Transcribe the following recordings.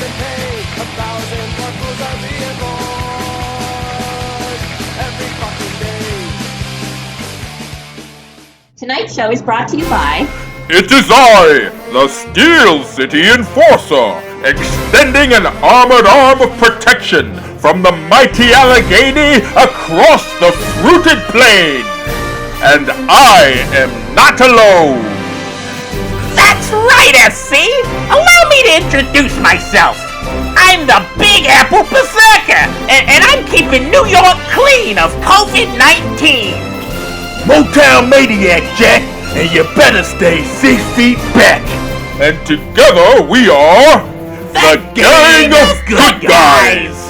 doesn't pay. 1,000 more fools are being born every fucking day. Tonight's show is brought to you by... It is I, the Steel City Enforcer, extending an armored arm of protection from the mighty Allegheny across the fruited plain. And I am not alone. That's right, SC! Allow me to introduce myself. I'm the Big Apple Berserker, and I'm keeping New York clean of COVID-19. Motown Maniac, Jack, and you better stay 6 feet back. And together we are the Gang of Good Guys.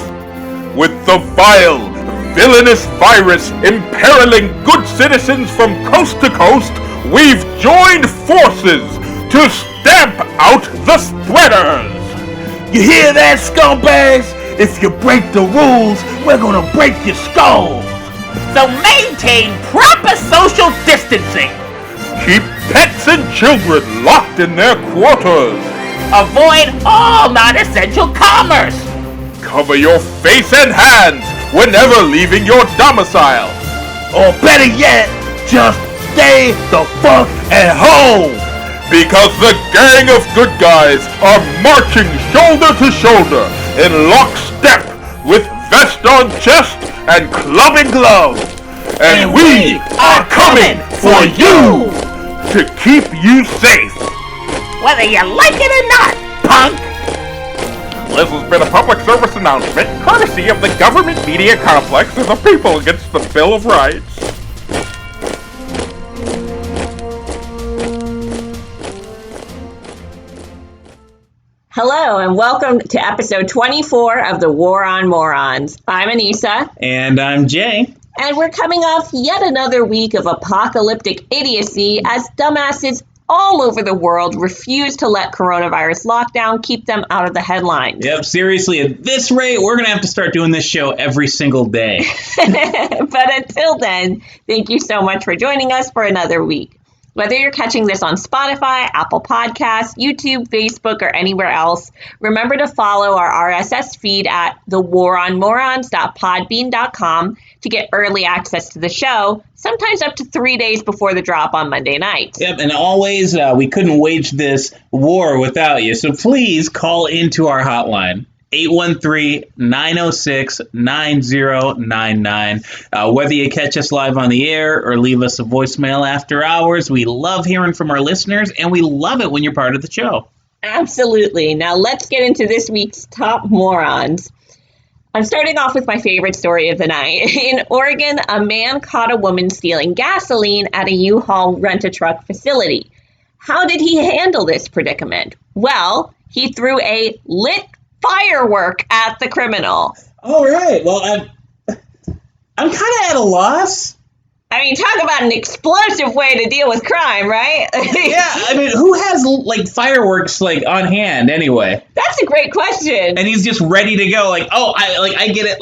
With the vile, villainous virus imperiling good citizens from coast to coast, we've joined forces to stamp out the spreaders. You hear that, scumbags? If you break the rules, we're gonna break your skulls. So maintain proper social distancing. Keep pets and children locked in their quarters. Avoid all non-essential commerce. Cover your face and hands whenever leaving your domicile. Or better yet, just stay the fuck at home. Because the Gang of Good Guys are marching shoulder to shoulder in lockstep with vest on chest and club in glove. And we are coming for you to keep you safe. Whether you like it or not, punk. This has been a public service announcement courtesy of the government media complex and the people against the Bill of Rights. Hello, and welcome to episode 24 of the War on Morons. I'm Anissa. And I'm Jay. And we're coming off yet another week of apocalyptic idiocy as dumbasses all over the world refuse to let coronavirus lockdown keep them out of the headlines. Yep, seriously, at this rate, we're going to have to start doing this show every single day. But until then, thank you so much for joining us for another week. Whether you're catching this on Spotify, Apple Podcasts, YouTube, Facebook, or anywhere else, remember to follow our RSS feed at thewaronmorons.podbean.com to get early access to the show, sometimes up to 3 days before the drop on Monday nights. Yep, and always, we couldn't wage this war without you, so please call into our hotline. 813-906-9099. Whether you catch us live on the air or leave us a voicemail after hours, we love hearing from our listeners, and we love it when you're part of the show. Absolutely. Now let's get into this week's top morons. I'm starting off with my favorite story of the night. In Oregon, a man caught a woman stealing gasoline at a U-Haul rent-a-truck facility. How did he handle this predicament? Well, he threw a lit firework at the criminal. All right. Well, I'm kind of at a loss. I mean, talk about an explosive way to deal with crime, right? Yeah, I mean, who has, fireworks, on hand anyway? That's a great question. And he's just ready to go, I get it,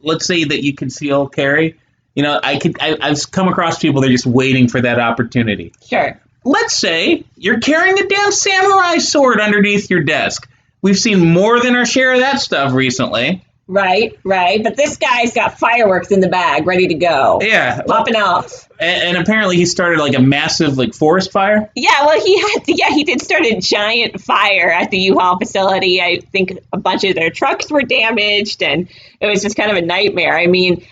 let's say that you conceal carry. I've come across people, they're just waiting for that opportunity. Sure. Let's say you're carrying a damn samurai sword underneath your desk. We've seen more than our share of that stuff recently. Right. But this guy's got fireworks in the bag, ready to go. Yeah. Popping off. And apparently he started a massive forest fire. Yeah, well, he did start a giant fire at the U-Haul facility. I think a bunch of their trucks were damaged, and it was just kind of a nightmare. I mean,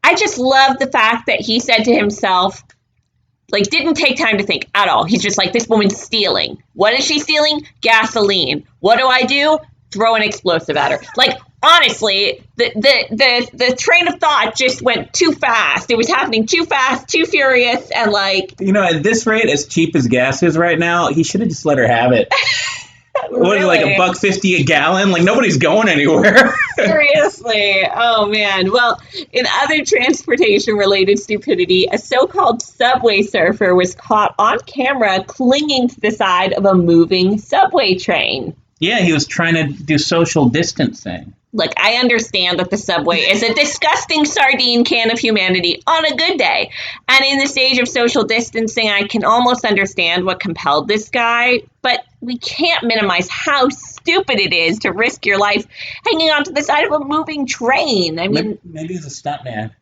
I just love the fact that he said to himself, didn't take time to think at all. He's just this woman's stealing. What is she stealing? Gasoline. What do? Throw an explosive at her. Honestly, the train of thought just went too fast. It was happening too fast, too furious, and at this rate, as cheap as gas is right now, he should have just let her have it. What is it, $1.50 a gallon? Nobody's going anywhere. Seriously. Oh, man. Well, in other transportation-related stupidity, a so-called subway surfer was caught on camera clinging to the side of a moving subway train. Yeah, he was trying to do social distancing. Look, I understand that the subway is a disgusting sardine can of humanity on a good day. And in this age of social distancing, I can almost understand what compelled this guy. But we can't minimize how stupid it is to risk your life hanging onto the side of a moving train. I mean, maybe he's a stuntman.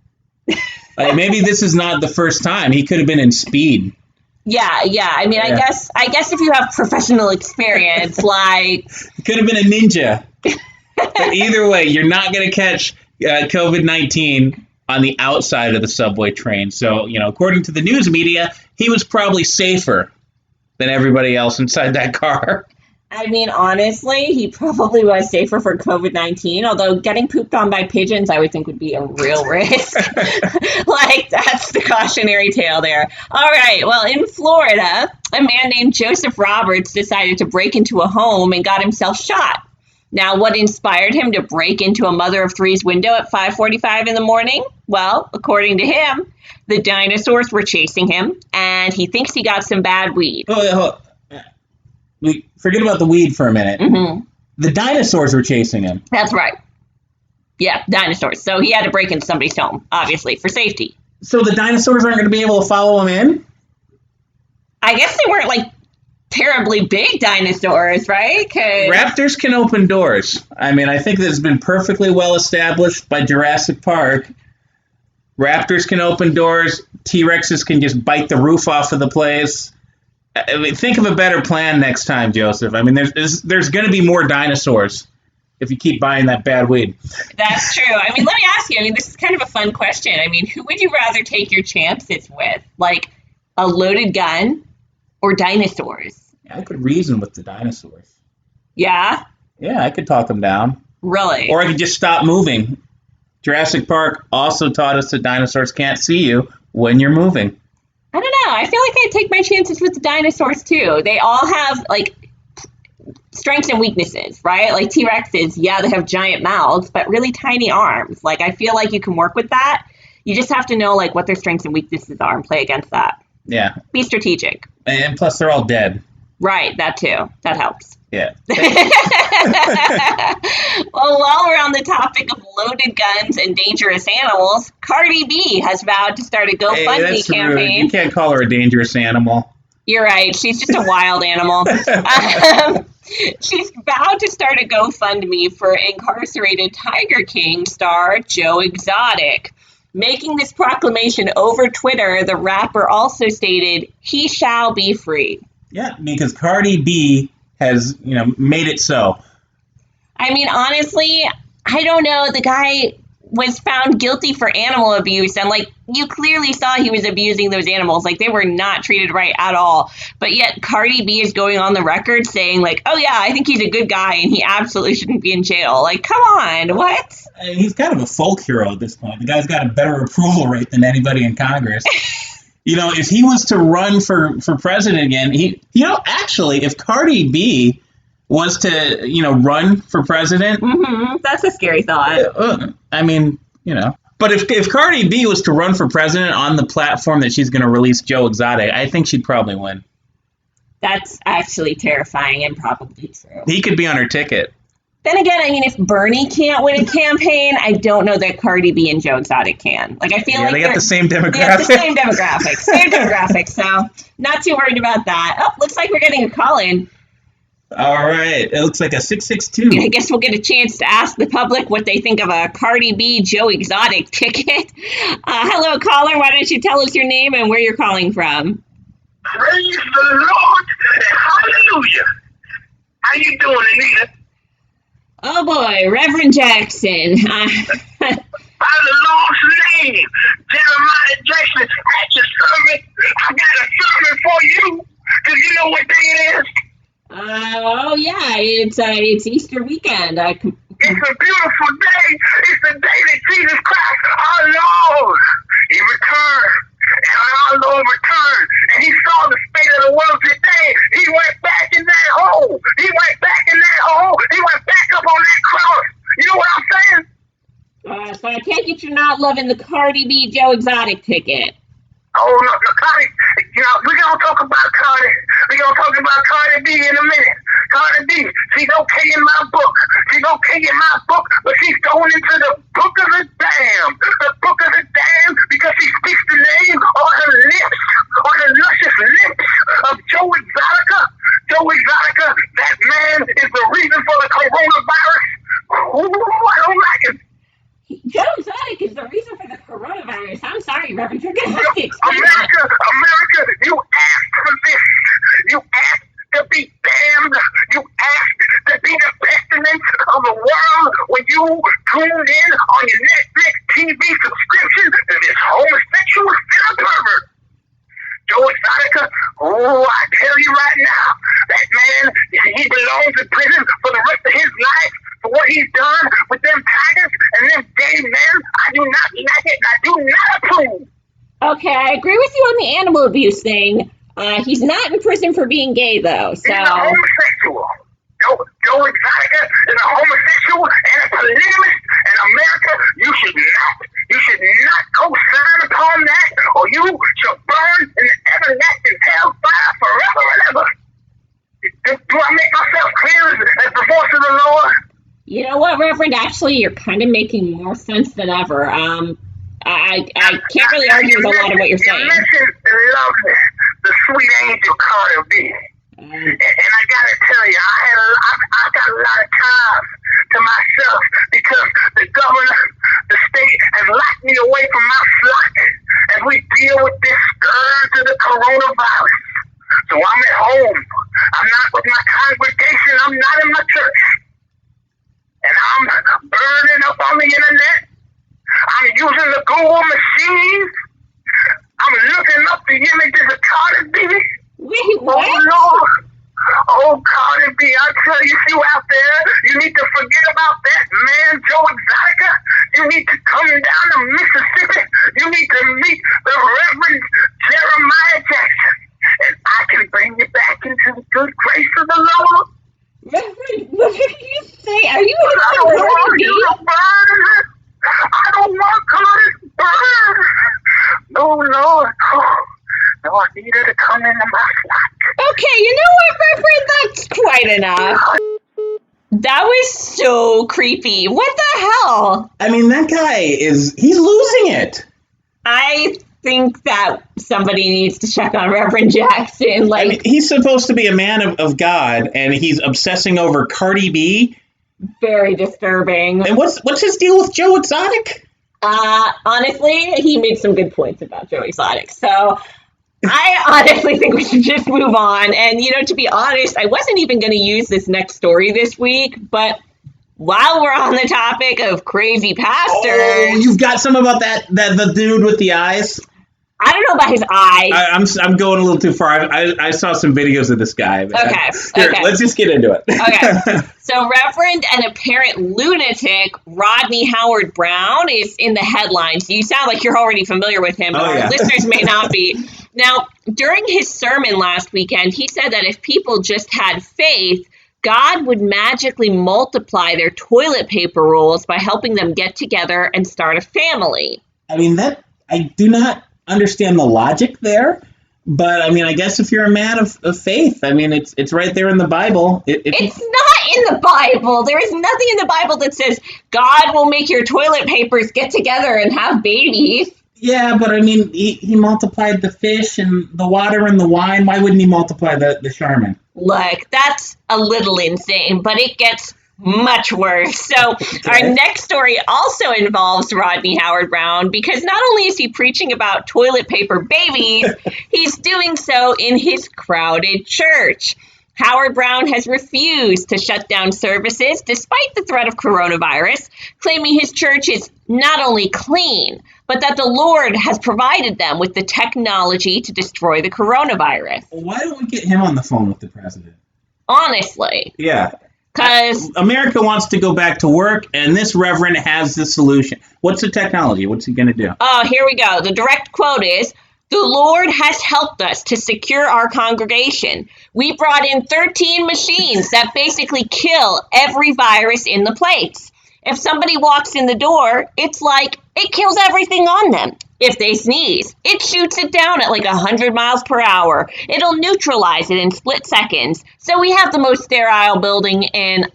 Like, maybe this is not the first time. He could have been in Speed. yeah. I mean, Yeah. I guess if you have professional experience, like, He could have been a ninja. But either way, you're not going to catch COVID-19 on the outside of the subway train. So, according to the news media, he was probably safer than everybody else inside that car. I mean, honestly, he probably was safer for COVID-19, although getting pooped on by pigeons, I would think would be a real risk. Like, that's the cautionary tale there. All right, well, in Florida, a man named Joseph Roberts decided to break into a home and got himself shot. Now, what inspired him to break into a mother of three's window at 5:45 in the morning? Well, according to him, the dinosaurs were chasing him, and he thinks he got some bad weed. We forget about the weed for a minute. Mm-hmm. The dinosaurs were chasing him. That's right. Yeah, dinosaurs. So he had to break into somebody's home, obviously, for safety. So the dinosaurs aren't going to be able to follow him in? I guess they weren't, like, terribly big dinosaurs, right? Raptors can open doors. I mean, I think that's been perfectly well established by Jurassic Park. Raptors can open doors. T-Rexes can just bite the roof off of the place. I mean, think of a better plan next time, Joseph. I mean, there's going to be more dinosaurs if you keep buying that bad weed. That's true. I mean, let me ask you. I mean, this is kind of a fun question. I mean, who would you rather take your chances with? Like, a loaded gun or dinosaurs? I could reason with the dinosaurs. Yeah? Yeah, I could talk them down. Really? Or I could just stop moving. Jurassic Park also taught us that dinosaurs can't see you when you're moving. I don't know. I feel like I'd take my chances with the dinosaurs, too. They all have, like, strengths and weaknesses, right? Like T-Rexes, yeah, they have giant mouths, but really tiny arms. Like, I feel like you can work with that. You just have to know, like, what their strengths and weaknesses are and play against that. Yeah. Be strategic. And plus, they're all dead. Right, that too. That helps. Yeah. Well, while we're on the topic of loaded guns and dangerous animals, Cardi B has vowed to start a GoFundMe that's campaign. Rude. You can't call her a dangerous animal. You're right. She's just a wild animal. She's vowed to start a GoFundMe for incarcerated Tiger King star Joe Exotic. Making this proclamation over Twitter, the rapper also stated, "He shall be free." Yeah, because Cardi B has, made it so. I mean, honestly, I don't know. The guy was found guilty for animal abuse, and, like, you clearly saw he was abusing those animals. Like, they were not treated right at all. But yet Cardi B is going on the record saying, like, oh, yeah, I think he's a good guy, and he absolutely shouldn't be in jail. Like, come on, what? He's kind of a folk hero at this point. The guy's got a better approval rate than anybody in Congress. If he was to run for president again, actually, if Cardi B was to, run for president. Mm-hmm. That's a scary thought. I mean, But if Cardi B was to run for president on the platform that she's going to release Joe Exotic, I think she'd probably win. That's actually terrifying and probably true. He could be on her ticket. Then again, I mean, if Bernie can't win a campaign, I don't know that Cardi B and Joe Exotic can. Like, I feel like they got the same demographic. They have the same demographics. So, not too worried about that. Oh, looks like we're getting a call in. All right. It looks like a 662. I guess we'll get a chance to ask the public what they think of a Cardi B Joe Exotic ticket. Hello, caller. Why don't you tell us your name and where you're calling from? Praise the Lord and hallelujah. How you doing, Anita? Oh boy, Reverend Jackson. By the Lord's name, Jeremiah Jackson, at your service. I got a sermon for you. Because you know what day it is? Oh yeah, it's Easter weekend. It's a beautiful day. It's the day that Jesus Christ, our Lord, He returned. And our Lord returned. And He saw the state of the world today. He went back in that hole. He went back in that hole. He went back up on that cross. You know what I'm saying? So I take it you're not loving the Cardi B Joe Exotic ticket. Oh, no, Cardi, we're going to talk about Cardi. We're going to talk about Cardi B in a minute. Cardi B, she's okay in my book. She's okay in my book, but she's going into the book of the damned. The book of the damned because she speaks the name on her lips, on the luscious lips of Joe Exotica. Joe Exotica, that man is the reason for the coronavirus? Ooh, I don't like it. Joe Exotic is the reason for the coronavirus. I'm sorry, Reverend. You're going to have to explain that. America, you asked for this. You asked to be damned. You asked to be the pestilence of the world when you tuned in on your Netflix TV subscription to this homosexual sinner pervert. Joe Exotica, oh, I tell you right now, that man, he belongs in prison for the rest of his life for what he's done with them tigers and them gay men. I do not like it, and I do not approve. Okay, I agree with you on the animal abuse thing. He's not in prison for being gay, though. So. He's a homosexual. Joe Exotica is a homosexual and a polygamist. In America, you should not co-sign upon that, or you shall burn in the everlasting hellfire forever and ever. Do I make myself clear as the voice of the Lord? You know what, Reverend? Actually, you're kind of making more sense than ever. I can't really argue with a lot of what you're saying. You mentioned the lovely, the sweet angel Cardi B. And I gotta tell you, I got a lot of time to myself because the governor, the state has locked me away from my flock as we deal with this scourge of the coronavirus. So I'm at home. I'm not with my congregation. I'm not in my church. And I'm burning up on the internet. I'm using the Google machine. I'm looking up the images of Cardi B. Wait, what? Oh, Lord. Oh, Cardi B, I tell you out there, you need to forget about that man, Joe Exotica. You need to come down to Mississippi. You need to meet the Reverend Jeremiah Jackson. And I can bring you back into the good grace of the Lord. Reverend, what did you say? Are you I don't want you to burn. I don't want Cardi to burn. No, Lord. No, I need her to come into my flock. Okay, you know what, Reverend? That's quite enough. That was so creepy. What the hell? I mean, that guy he's losing it. I think that somebody needs to check on Reverend Jackson. Like, I mean, he's supposed to be a man of God, and he's obsessing over Cardi B. Very disturbing. And what's his deal with Joe Exotic? Honestly, he made some good points about Joe Exotic. So I honestly think we should just move on. And, to be honest, I wasn't even going to use this next story this week, but while we're on the topic of crazy pastors... Oh, you've got some about the dude with the eyes? I don't know about his eyes. I'm going a little too far. I saw some videos of this guy. Okay. Let's just get into it. Okay. So Reverend and apparent lunatic Rodney Howard Brown is in the headlines. You sound like you're already familiar with him, but our listeners may not be. Now, during his sermon last weekend, he said that if people just had faith, God would magically multiply their toilet paper rolls by helping them get together and start a family. I mean, I do not understand the logic there, but I mean, I guess if you're a man of faith, I mean, it's right there in the Bible. It's not in the Bible. There is nothing in the Bible that says God will make your toilet papers get together and have babies. Yeah, but I mean, he multiplied the fish and the water and the wine. Why wouldn't he multiply the Charmin? Look, that's a little insane, but it gets much worse. So our next story also involves Rodney Howard Brown, because not only is he preaching about toilet paper babies, he's doing so in his crowded church. Howard Brown has refused to shut down services despite the threat of coronavirus, claiming his church is not only clean, but that the Lord has provided them with the technology to destroy the coronavirus. Why don't we get him on the phone with the president? Honestly. Yeah. Because America wants to go back to work, and this reverend has the solution. What's the technology? What's he going to do? Oh, here we go. The direct quote is, "The Lord has helped us to secure our congregation. We brought in 13 machines that basically kill every virus in the place. If somebody walks in the door, it's like it kills everything on them. If they sneeze, it shoots it down at like 100 miles per hour. It'll neutralize it in split seconds. So we have the most sterile building in,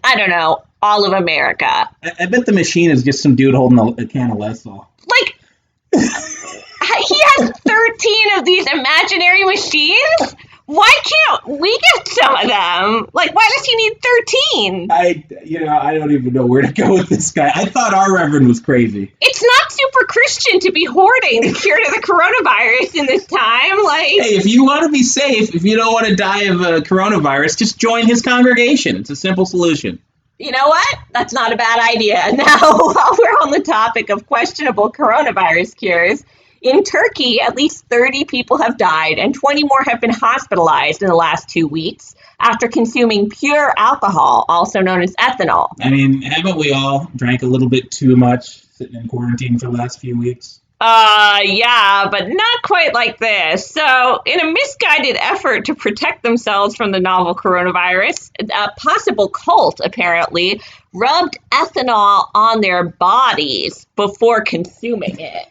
all of America." I bet the machine is just some dude holding a can of Lysol. Like, he has 13 of these imaginary machines? Why can't we get some of them? Like, why does he need 13? I don't even know where to go with this guy. I thought our reverend was crazy. It's not super Christian to be hoarding the cure to the coronavirus in this time. Like, Hey, if you want to be safe, if you don't want to die of coronavirus, just join his congregation. It's a simple solution. you know what? That's not a bad idea. Now, while we're on the topic of questionable coronavirus cures, in Turkey, at least 30 people have died and 20 more have been hospitalized in the last 2 weeks after consuming pure alcohol, also known as ethanol. I mean, haven't we all drank a little bit too much sitting in quarantine for the last few weeks? Yeah, but not quite like this. So, in a misguided effort to protect themselves from the novel coronavirus, a possible cult apparently rubbed ethanol on their bodies before consuming it.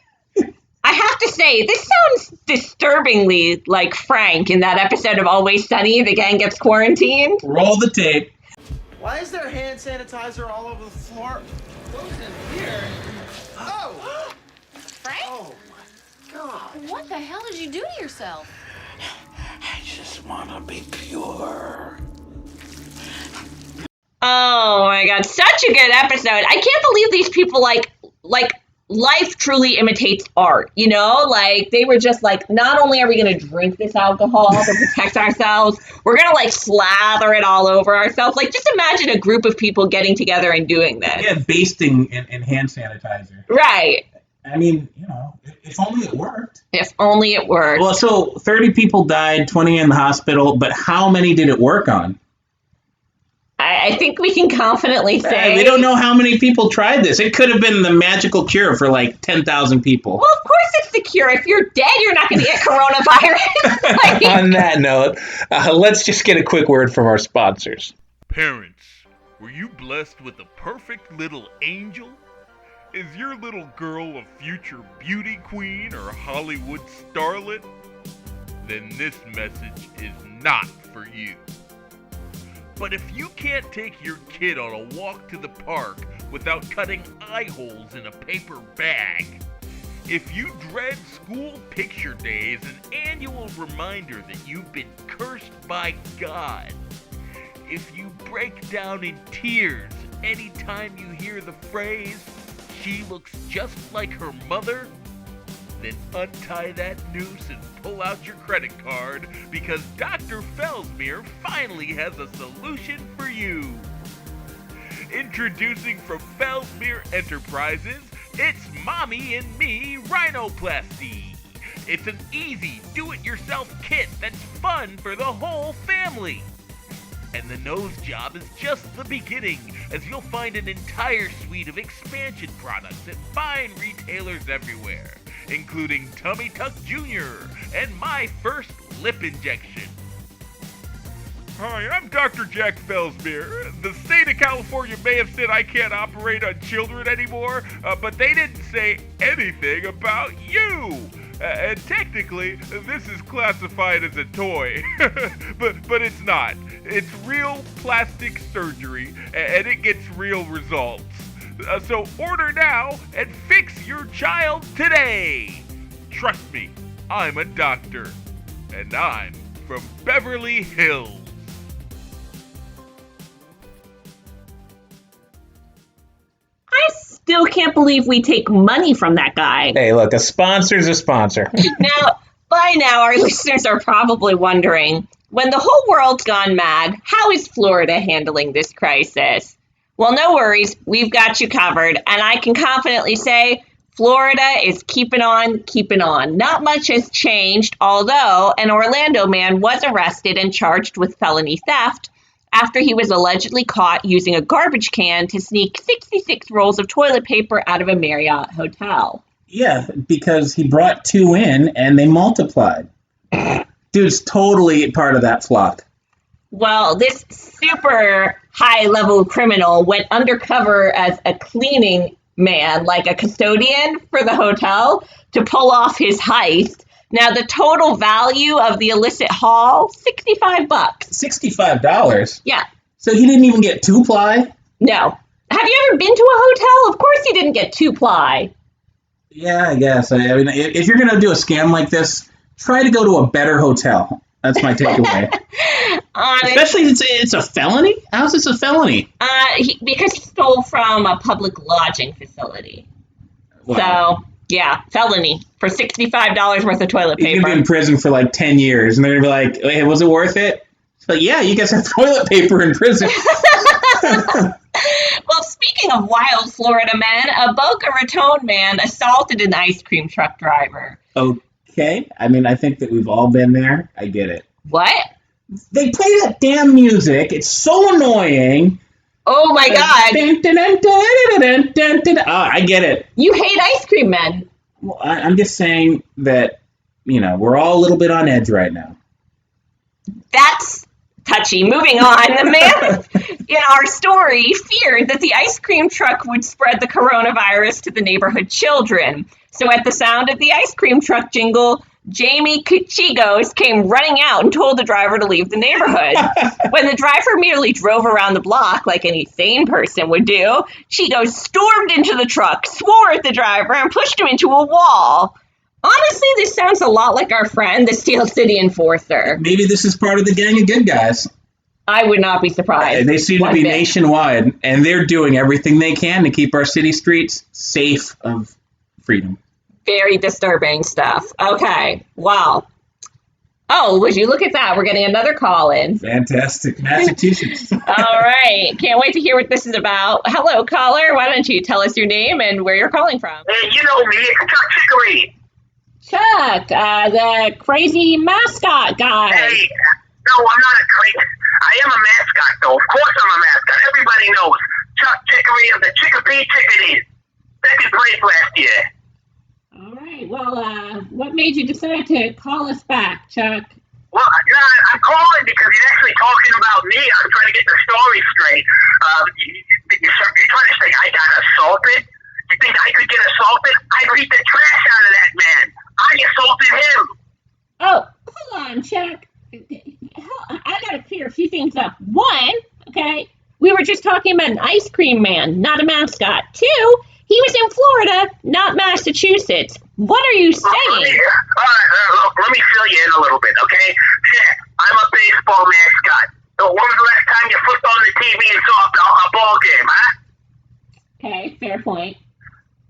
I have to say, this sounds disturbingly like Frank in that episode of Always Sunny, the gang gets quarantined. Roll the tape. Why is there hand sanitizer all over the floor? What's in here? Oh! Frank? Oh my God! What the hell did you do to yourself? I just want to be pure. Oh my God, such a good episode. I can't believe these people like life truly imitates art, you know? Like, they were just like, not only are we going to drink this alcohol to protect ourselves, we're going to like slather it all over ourselves. Like, just imagine a group of people getting together and doing this. Yeah, basting in hand sanitizer. Right. I mean, if only it worked. If only it worked. Well, so 30 people died, 20 in the hospital, but how many did it work on? I think we can confidently say... We don't know how many people tried this. It could have been the magical cure for like 10,000 people. Well, of course it's the cure. If you're dead, you're not going to get coronavirus. Like... On that note, let's just get a quick word from our sponsors. Parents, were you blessed with a perfect little angel? Is your little girl a future beauty queen or Hollywood starlet? Then this message is not for you. But if you can't take your kid on a walk to the park without cutting eye holes in a paper bag, if you dread school picture days, an annual reminder that you've been cursed by God, if you break down in tears anytime you hear the phrase, "She looks just like her mother," then untie that noose and pull out your credit card, because Dr. Felsmere finally has a solution for you. Introducing from Felsmere Enterprises, it's Mommy and Me Rhinoplasty. It's an easy do-it-yourself kit that's fun for the whole family. And the nose job is just the beginning, as you'll find an entire suite of expansion products at fine retailers everywhere, including Tummy Tuck Jr. and My First Lip Injection. Hi, I'm Dr. Jack Felsmere. The state of California may have said I can't operate on children anymore, but they didn't say anything about you. And technically, this is classified as a toy, but it's not. It's real plastic surgery, and it gets real results. So order now and fix your child today. Trust me, I'm a doctor, and I'm from Beverly Hills. I still can't believe we take money from that guy. Hey, look, a sponsor's a sponsor. Now, by now, our listeners are probably wondering, when the whole world's gone mad, how is Florida handling this crisis? Well, no worries. We've got you covered. And I can confidently say Florida is keeping on, keeping on. Not much has changed, although an Orlando man was arrested and charged with felony theft after he was allegedly caught using a garbage can to sneak 66 rolls of toilet paper out of a Marriott hotel. Yeah, because he brought 2 in and they multiplied. Dude's totally part of that flock. Well, this super high-level criminal went undercover as a cleaning man, like a custodian for the hotel, to pull off his heist. Now, the total value of the illicit haul, $65. $65? Yeah. So he didn't even get 2-ply? No. Have you ever been to a hotel? Of course he didn't get 2-ply. Yeah, I guess. I mean, if you're going to do a scam like this, try to go to a better hotel. That's my takeaway. Especially it's a felony. How's this a felony? Because he stole from a public lodging facility. Wow. So yeah, felony for $65 worth of toilet He's paper. gonna be in prison for like 10 years, and they're gonna be like, "Hey, was it worth it?" It's like, yeah, you guys have toilet paper in prison. Well, speaking of wild Florida men, a Boca Raton man assaulted an ice cream truck driver. Okay, I mean, I think that we've all been there. I get it. What? They play that damn music. It's so annoying. Oh my God! I get it. You hate ice cream men. Well, I'm just saying that, we're all a little bit on edge right now. That's touchy. Moving on. The man in our story feared that the ice cream truck would spread the coronavirus to the neighborhood children. So at the sound of the ice cream truck jingle, Jamie Chigos came running out and told the driver to leave the neighborhood. When the driver merely drove around the block like any sane person would do, Chigos stormed into the truck, swore at the driver, and pushed him into a wall. Honestly, this sounds a lot like our friend, the Steel City Enforcer. Maybe this is part of the gang of good guys. I would not be surprised. And they seem to be nationwide, and they're doing everything they can to keep our city streets safe of freedom. Very disturbing stuff. Okay, wow. Oh, would you look at that? We're getting another call in. Fantastic. Massachusetts. All right. Can't wait to hear what this is about. Hello, caller. Why don't you tell us your name and where you're calling from? Hey, you know me. It's Chuck Chicory. Chuck, the crazy mascot guy. Hey, no, I'm not a crazy. I am a mascot, though. Of course I'm a mascot. Everybody knows. Chuck Chicory of the Chicopee Chickadees. Second place last year. All right. Well, what made you decide to call us back, Chuck? Well, I'm calling because you're actually talking about me. I'm trying to get the story straight. You're trying to say I got assaulted? You think I could get assaulted? I beat the trash out of that man. I assaulted him. Oh, hold on, Chuck. I got to clear a few things up. One, okay, we were just talking about an ice cream man, not a mascot. Two, he was in Florida, not Massachusetts. What are you saying? Look, let me fill you in a little bit, okay? Yeah, I'm a baseball mascot. So when was the last time you flipped on the TV and saw a ball game, huh? Okay, fair point.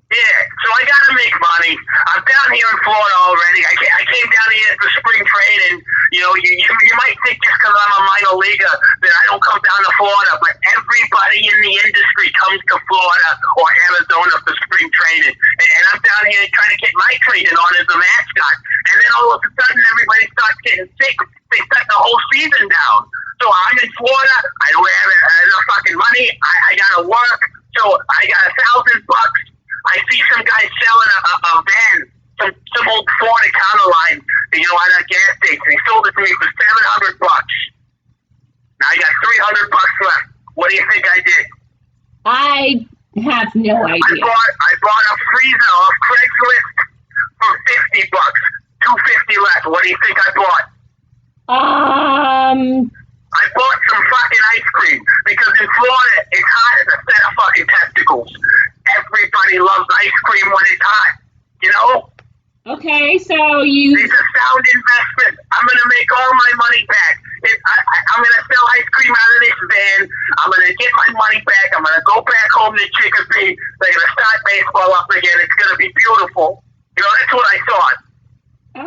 Yeah, so I gotta make money. I'm down here in Florida already. I came down here for spring training. You might think just because I'm a minor leaguer that I don't come down to Florida, but everybody in the industry comes to Florida or Arizona for spring training. And I'm down here trying to get my training on as a mascot. And then all of a sudden everybody starts getting sick. They shut the whole season down. So I'm in Florida. I don't have enough fucking money. I gotta work. So I got $1,000. I see some guy selling a van, some old Ford Econoline, at a gas station. He sold it to me for $700. Now I got $300 left. What do you think I did? I have no idea. I bought a freezer off Craigslist for $50. $250 left. What do you think I bought? I bought some fucking ice cream because in Florida it's hot as a set of fucking testicles. Everybody loves ice cream when it's hot, Okay, so you... It's a sound investment. I'm going to make all my money back. I'm going to sell ice cream out of this van. I'm going to get my money back. I'm going to go back home to Chicopee. They're going to start baseball up again. It's going to be beautiful. That's what I thought.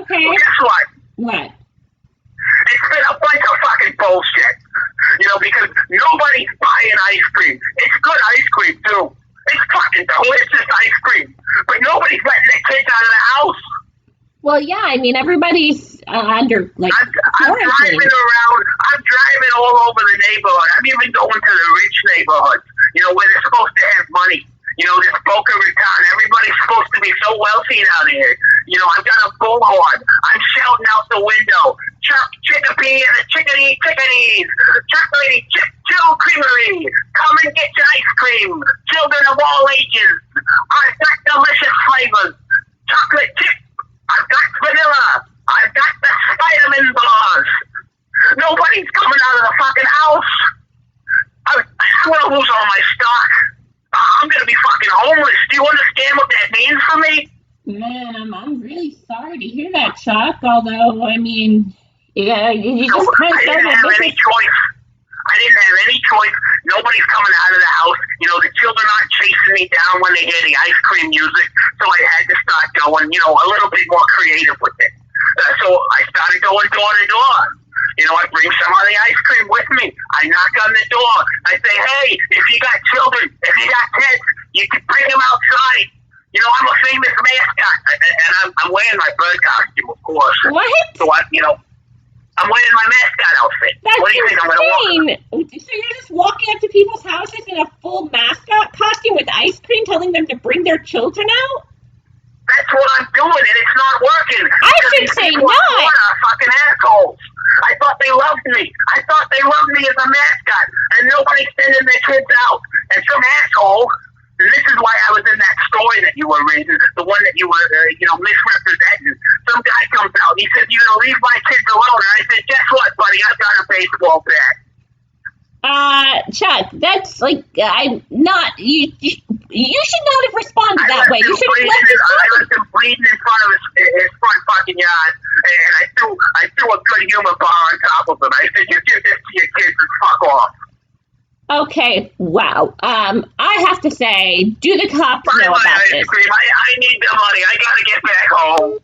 Okay. Well, guess what? What? It's been a bunch of fucking bullshit. Because nobody's buying ice cream. It's good ice cream, too. It's fucking delicious ice cream. But nobody's letting the kids out of the house. Well, yeah, I mean, everybody's under, I'm driving around. I'm driving all over the neighborhood. I'm even going to the rich neighborhoods, where they're supposed to have money. This Boca Raton. Everybody's supposed to be so wealthy down here. I've got a bullhorn. I'm shouting out the window. Chuck Chicopee and the Chickadees. Chocolatey Chill Creamery. Come and get your ice cream. Children of all ages. I've got delicious flavors. Chocolate chip. I've got vanilla. I've got the Spider-Man bars. Nobody's coming out of the fucking house. I'm going to lose all my stock. I'm going to be fucking homeless. Do you understand what that means for me? Man, I'm really sorry to hear that, Chuck. Although, I mean, Yeah, you So just kind of I started didn't have any choice. I didn't have any choice. Nobody's coming out of the house. The children aren't chasing me down when they hear the ice cream music. So I had to start going, a little bit more creative with it. So I started going door to door. I bring some of the ice cream with me. I knock on the door. I say, hey, if you got children, if you got kids, you can bring them outside. I'm a famous mascot. And I'm wearing my bird costume, of course. What? So I'm wearing my mascot outfit. That's What do you think I'm going to walk? insane. So you're just walking up to people's houses in a full mascot costume with ice cream, telling them to bring their children out? That's what I'm doing, and it's not working. I should say People in not. Florida are fucking assholes. I thought they loved me. I thought they loved me as a mascot, and nobody's sending their kids out. And some asshole, and this is why I was in that story that you were reading, the one that you were, misrepresenting. Some guy comes out, and he says, you're going to leave my kids alone. And I said, guess what, buddy? I've got a baseball bat. Chuck, that's like, I'm not, you should not have responded that way. You should have left this I left him bleeding in front of his front fucking yard, and I threw a good humor bar on top of him. I said, you give this to your kids and fuck off. Okay, wow. I have to say, do the cops know about this? I need the money. I gotta get back home.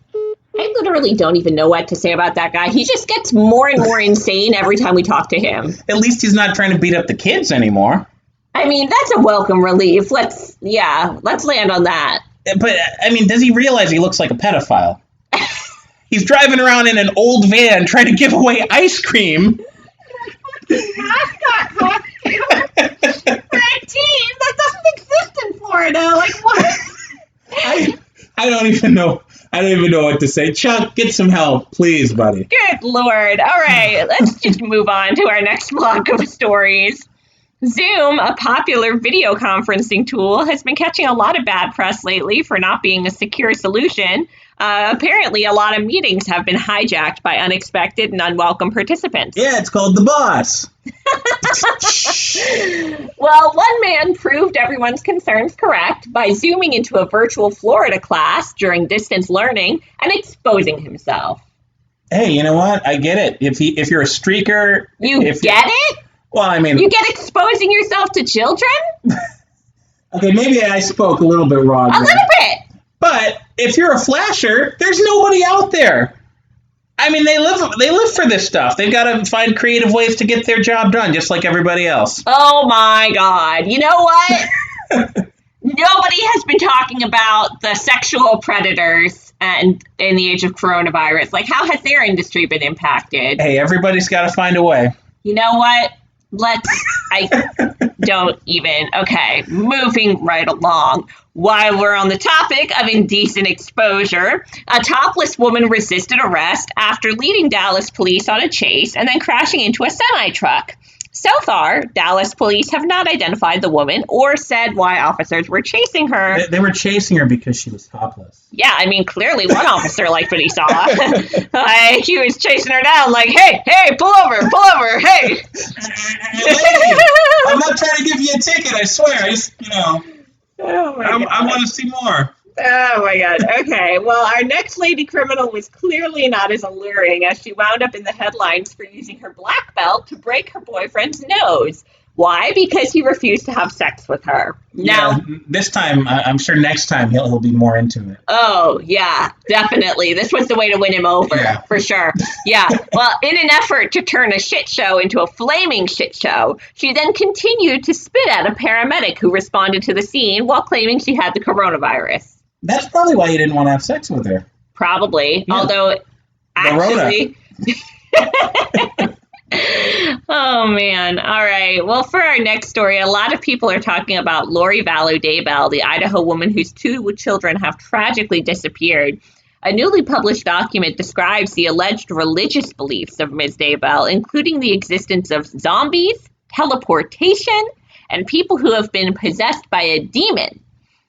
I literally don't even know what to say about that guy. He just gets more and more insane every time we talk to him. At least he's not trying to beat up the kids anymore. I mean, that's a welcome relief. Let's land on that. But, I mean, does he realize he looks like a pedophile? He's driving around in an old van trying to give away ice cream. Mascot costume for a team that doesn't exist in Florida. Like, what? I don't even know what to say. Chuck, get some help, please, buddy. Good Lord. All right, let's just move on to our next block of stories. Zoom, a popular video conferencing tool, has been catching a lot of bad press lately for not being a secure solution. Apparently, a lot of meetings have been hijacked by unexpected and unwelcome participants. Yeah, it's called the boss. Well, one man proved everyone's concerns correct by zooming into a virtual Florida class during distance learning and exposing himself. Hey, you know what? I get it. If you're a streaker... You get it? Well, I mean... You get exposing yourself to children? Okay, maybe I spoke a little bit wrong. A little bit. But if you're a flasher, there's nobody out there. I mean, they live for this stuff. They've got to find creative ways to get their job done, just like everybody else. Oh my God. You know what? Nobody has been talking about the sexual predators and in the age of coronavirus. Like, how has their industry been impacted? Hey, everybody's got to find a way. You know what? Okay, moving right along. While we're on the topic of indecent exposure, a topless woman resisted arrest after leading Dallas police on a chase and then crashing into a semi-truck. So far, Dallas police have not identified the woman or said why officers were chasing her. They were chasing her because she was topless. Yeah, I mean, clearly one officer liked what he saw. He was chasing her down like, hey, pull over, hey. I'm not trying to give you a ticket, I swear. Oh my God. I want to see more. Oh my God. Okay. Well, our next lady criminal was clearly not as alluring as she wound up in the headlines for using her black belt to break her boyfriend's nose. Why? Because he refused to have sex with her. Now, this time, I'm sure next time he'll be more into it. Oh, yeah, definitely. This was the way to win him over, for sure. Yeah. Well, in an effort to turn a shit show into a flaming shit show, she then continued to spit at a paramedic who responded to the scene while claiming she had the coronavirus. That's probably why you didn't want to have sex with her. Probably. Yeah. Although, actually... Oh, man. All right. Well, for our next story, a lot of people are talking about Lori Vallow Daybell, the Idaho woman whose 2 children have tragically disappeared. A newly published document describes the alleged religious beliefs of Ms. Daybell, including the existence of zombies, teleportation, and people who have been possessed by a demon.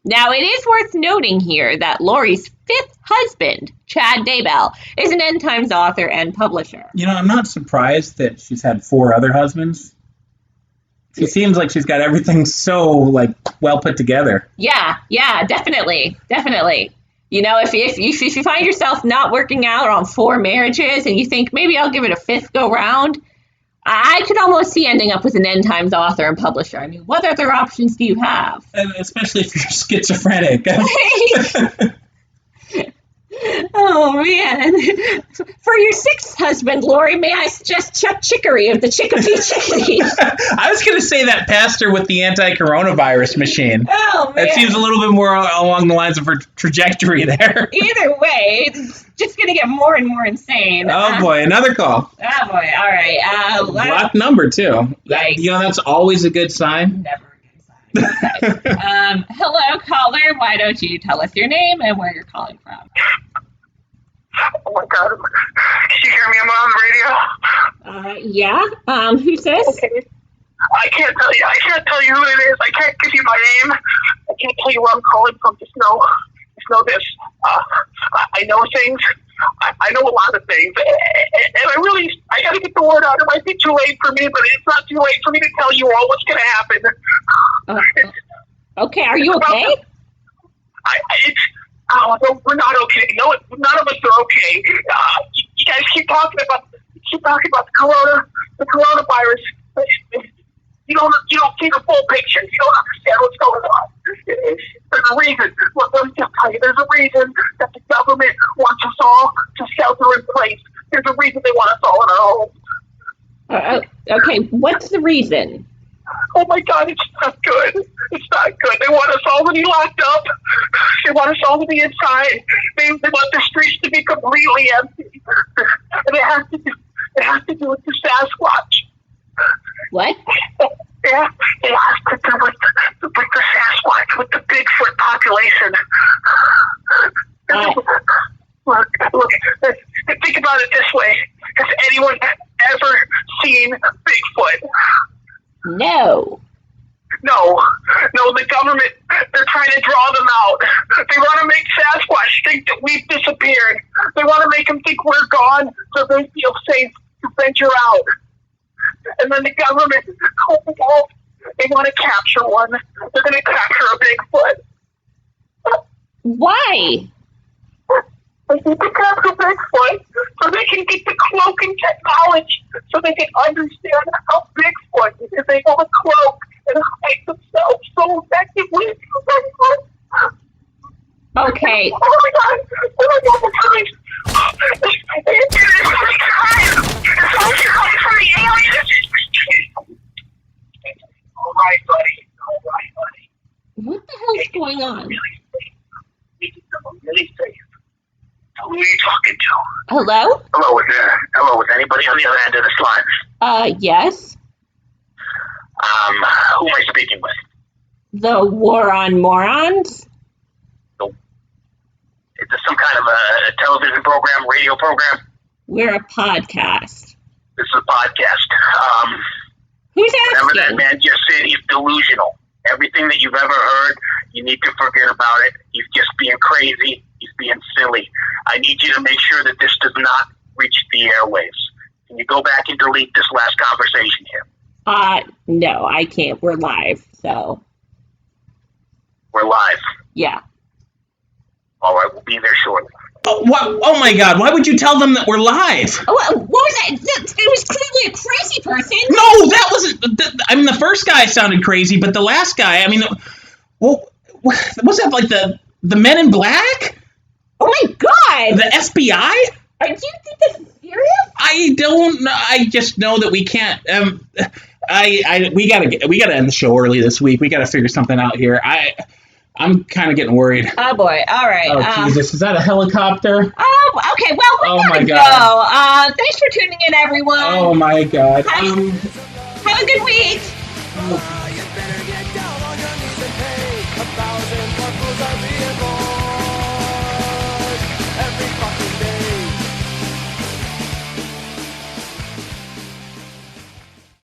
Now, it is worth noting here that Lori's 5th husband, Chad Daybell, is an End Times author and publisher. I'm not surprised that she's had 4 other husbands. She seems like she's got everything so, well put together. Yeah, definitely. You know, if you find yourself not working out on 4 marriages and you think maybe I'll give it a 5th go round, I could almost see ending up with an end times author and publisher. I mean, what other options do you have? And especially if you're schizophrenic. Oh, man. For your 6th husband, Lori, may I suggest Chuck Chicory of the Chicopee Chickadees? I was going to say that pastor with the anti-coronavirus machine. Oh, man. That seems a little bit more along the lines of her trajectory there. Either way, it's just going to get more and more insane. Oh, boy. Another call. Oh, boy. All right. Block number, too. Yikes. You know, that's always a good sign. Never a good sign. Okay. Hello, caller. Why don't you tell us your name and where you're calling from? Oh my God. Did you hear me? Am I on the radio? Yeah. Who's this? Okay. I can't tell you who it is. I can't give you my name. I can't tell you where I'm calling from. Just know this. I know things. I know a lot of things. And I got to get the word out. It might be too late for me, but it's not too late for me to tell you all what's going to happen. Okay. Are you okay? No, we're not okay. No, none of us are okay. You guys keep talking about the coronavirus. You don't see the full picture. You don't understand what's going on. There's a reason. Look, let me just tell you. There's a reason that the government wants us all to shelter in place. There's a reason they want us all in our homes. Okay. What's the reason? Oh my God, it's not good. It's not good. They want us all to be locked up. They want us all to be inside. They want the streets to be completely empty. And it has to do with the Sasquatch. What? Yeah, it has to do with the Sasquatch, with the Bigfoot population. Look, think about it this way. Has anyone ever seen Bigfoot? No. No, the government, they're trying to draw them out. They want to make Sasquatch think that we've disappeared. They want to make them think we're gone so they feel safe to venture out. And then the government, they want to capture one. They're going to capture a Bigfoot. Why? They need to capture Bigfoot so they can get the cloaking technology, so they can understand how Bigfoot is able to cloak and hide themselves so effectively. Okay. Oh my God, guys. It's all coming from the aliens. All right, buddy. What the hell's going on? Really safe. Who are you talking to? Hello? Hello, is anybody on the other end of this line? Yes. Who am I speaking with? The War on Morons? Is this some kind of a television program, radio program? We're a podcast. This is a podcast. Who's Whatever that asking? man just said, he's delusional. Everything that you've ever heard, you need to forget about it. He's just being crazy. He's being silly. I need you to make sure that this does not reach the airwaves. Can you go back and delete this last conversation here? No, I can't. We're live, so. We're live. Yeah. All right, we'll be there shortly. Oh my God, why would you tell them that we're live? What was that? It was clearly a crazy person. No, that wasn't. I mean, the first guy sounded crazy, but the last guy, I mean, well, was that like the Men in Black? Oh my God! The FBI? Do you think this is serious? I don't know. I just know that we can't. We gotta end the show early this week. We gotta figure something out here. I'm kind of getting worried. Oh boy! All right. Oh Jesus! Is that a helicopter? Okay. Well, we gotta go. Thanks for tuning in, everyone. Oh my God. Have a good week. Oh,